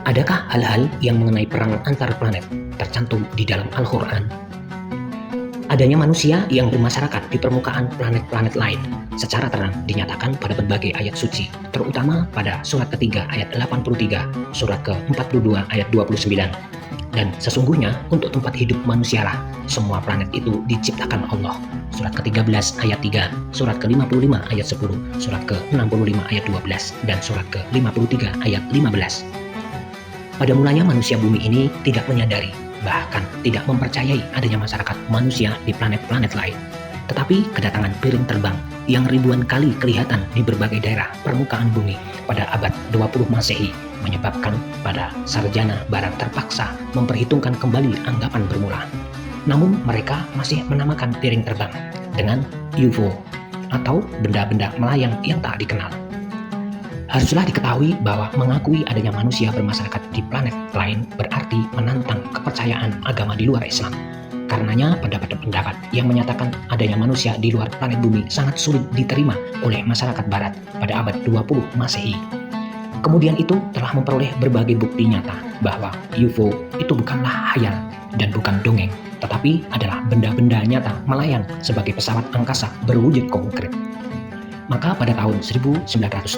Adakah hal-hal yang mengenai perang antar planet tercantum di dalam Al-Quran? Adanya manusia yang bermasyarakat di permukaan planet-planet lain secara terang dinyatakan pada berbagai ayat suci, terutama pada surat ketiga ayat 83, surat ke-42 ayat 29. Dan sesungguhnya untuk tempat hidup manusialah semua planet itu diciptakan Allah. Surat ke-13 ayat 3, surat ke-55 ayat 10, surat ke-65 ayat 12, dan surat ke-53 ayat 15. Pada mulanya manusia bumi ini tidak menyadari, bahkan tidak mempercayai adanya masyarakat manusia di planet-planet lain. Tetapi kedatangan piring terbang yang ribuan kali kelihatan di berbagai daerah permukaan bumi pada abad 20 Masehi menyebabkan pada sarjana barat terpaksa memperhitungkan kembali anggapan bermula. Namun mereka masih menamakan piring terbang dengan UFO atau benda-benda melayang yang tak dikenal. Haruslah diketahui bahwa mengakui adanya manusia bermasyarakat di planet lain berarti menantang kepercayaan agama di luar Islam. Karenanya pendapat-pendapat yang menyatakan adanya manusia di luar planet bumi sangat sulit diterima oleh masyarakat barat pada abad 20 Masehi. Kemudian itu telah memperoleh berbagai bukti nyata bahwa UFO itu bukanlah hayal dan bukan dongeng, tetapi adalah benda-benda nyata melayang sebagai pesawat angkasa berwujud konkret. Maka pada tahun 1977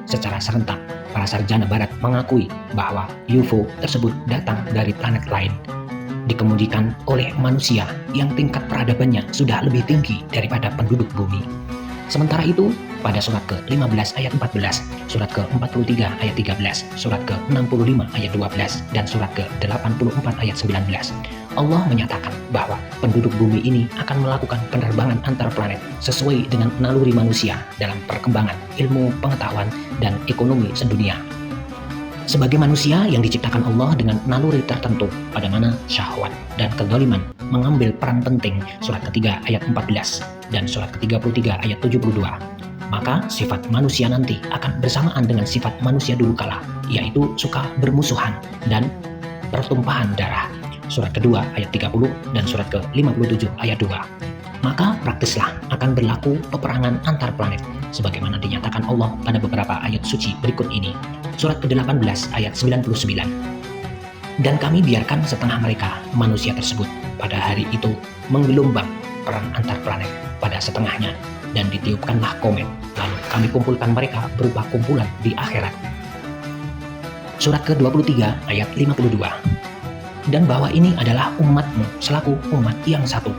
secara serentak para sarjana barat mengakui bahwa UFO tersebut datang dari planet lain, dikemudikan oleh manusia yang tingkat peradabannya sudah lebih tinggi daripada penduduk bumi. Sementara itu, pada surat ke-15 ayat 14, surat ke-43 ayat 13, surat ke-65 ayat 12, dan surat ke-84 ayat 19, Allah menyatakan bahwa penduduk bumi ini akan melakukan penerbangan antar planet sesuai dengan naluri manusia dalam perkembangan ilmu pengetahuan dan ekonomi sedunia. Sebagai manusia yang diciptakan Allah dengan naluri tertentu, pada mana syahwat dan kezaliman mengambil peran penting, surat ketiga ayat 14 dan surat ke-33 ayat 72, maka sifat manusia nanti akan bersamaan dengan sifat manusia dulu kala, yaitu suka bermusuhan dan pertumpahan darah, surat kedua ayat 30 dan surat ke-57 ayat 2. Maka praktislah akan berlaku peperangan antar planet sebagaimana dinyatakan Allah pada beberapa ayat suci berikut ini. Surat ke-18 ayat 99. Dan kami biarkan setengah mereka, manusia tersebut, pada hari itu menggelombang perang antar planet pada setengahnya, dan ditiupkanlah komet, lalu kami kumpulkan mereka berupa kumpulan di akhirat. Surat ke-23 ayat 52. Dan bahwa ini adalah umatmu selaku umat yang satu,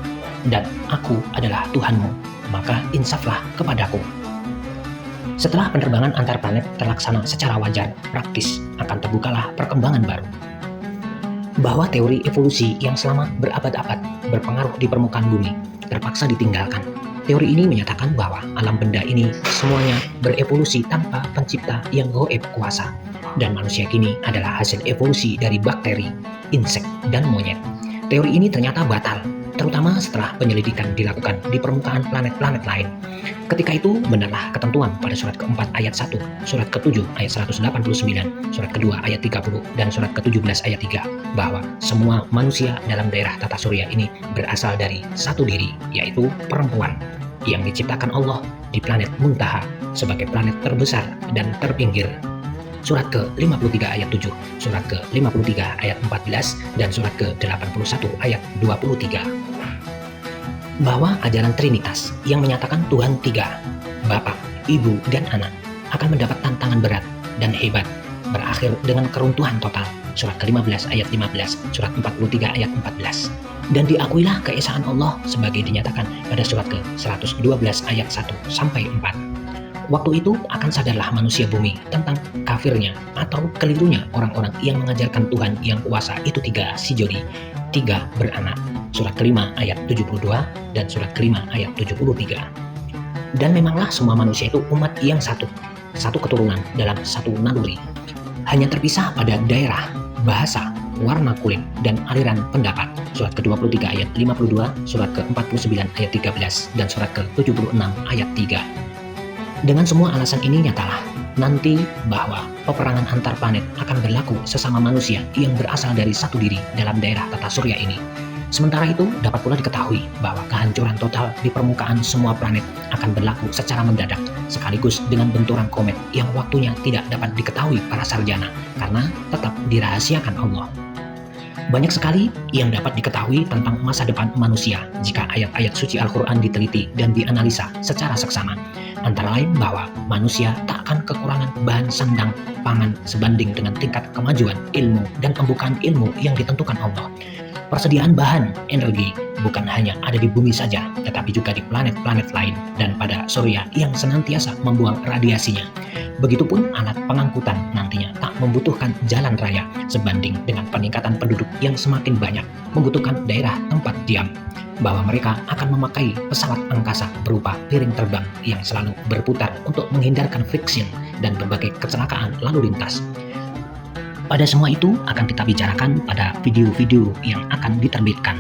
dan aku adalah Tuhanmu, maka insaflah kepadaku. Setelah penerbangan antar planet terlaksana secara wajar, praktis, akan terbukalah perkembangan baru. Bahwa teori evolusi yang selama berabad-abad berpengaruh di permukaan bumi terpaksa ditinggalkan. Teori ini menyatakan bahwa alam benda ini semuanya berevolusi tanpa pencipta yang gaib kuasa, dan manusia kini adalah hasil evolusi dari bakteri, insek, dan monyet. Teori ini ternyata batal, terutama setelah penyelidikan dilakukan di permukaan planet-planet lain. Ketika itu benarlah ketentuan pada surat ke-4 ayat 1, surat ke-7 ayat 189, surat ke-2 ayat 30, dan surat ke-17 ayat 3, bahwa semua manusia dalam daerah tata surya ini berasal dari satu diri, yaitu perempuan, yang diciptakan Allah di planet Muntaha sebagai planet terbesar dan terpinggir. Surat ke-53 ayat 7, surat ke-53 ayat 14, dan surat ke-81 ayat 23. Bahwa ajaran Trinitas yang menyatakan Tuhan tiga, Bapa, Ibu, dan Anak, akan mendapat tantangan berat dan hebat, berakhir dengan keruntuhan total. Surat ke-15 ayat 15, surat 43 ayat 14. Dan diakuilah keesaan Allah sebagai dinyatakan pada surat ke-112 ayat 1 sampai 4. Waktu itu akan sadarlah manusia bumi tentang kafirnya atau kelirunya orang-orang yang mengajarkan Tuhan yang kuasa itu tiga si jodi, tiga beranak. Surat ke-5 ayat 72 dan surat ke-5 ayat 73. Dan memanglah semua manusia itu umat yang satu keturunan dalam satu naluri. Hanya terpisah pada daerah, bahasa, warna kulit, dan aliran pendapat. Surat ke-23 ayat 52, surat ke-49 ayat 13, dan surat ke-76 ayat 3. Dengan semua alasan ini nyatalah nanti bahwa peperangan antar planet akan berlaku sesama manusia yang berasal dari satu diri dalam daerah tata surya ini. Sementara itu, dapat pula diketahui bahwa kehancuran total di permukaan semua planet akan berlaku secara mendadak, sekaligus dengan benturan komet yang waktunya tidak dapat diketahui para sarjana karena tetap dirahasiakan Allah. Banyak sekali yang dapat diketahui tentang masa depan manusia jika ayat-ayat suci Al-Quran diteliti dan dianalisa secara seksama. Antara lain bahwa manusia tak akan kekurangan bahan sandang pangan sebanding dengan tingkat kemajuan ilmu dan pembukaan ilmu yang ditentukan Allah. Persediaan bahan energi bukan hanya ada di bumi saja, tetapi juga di planet-planet lain dan pada surya yang senantiasa membuang radiasinya. Begitupun alat pengangkutan nantinya tak membutuhkan jalan raya sebanding dengan peningkatan penduduk yang semakin banyak membutuhkan daerah tempat diam, bahwa mereka akan memakai pesawat angkasa berupa piring terbang yang selalu berputar untuk menghindarkan friction dan berbagai kecelakaan lalu lintas. Pada semua itu akan kita bicarakan pada video-video yang akan diterbitkan.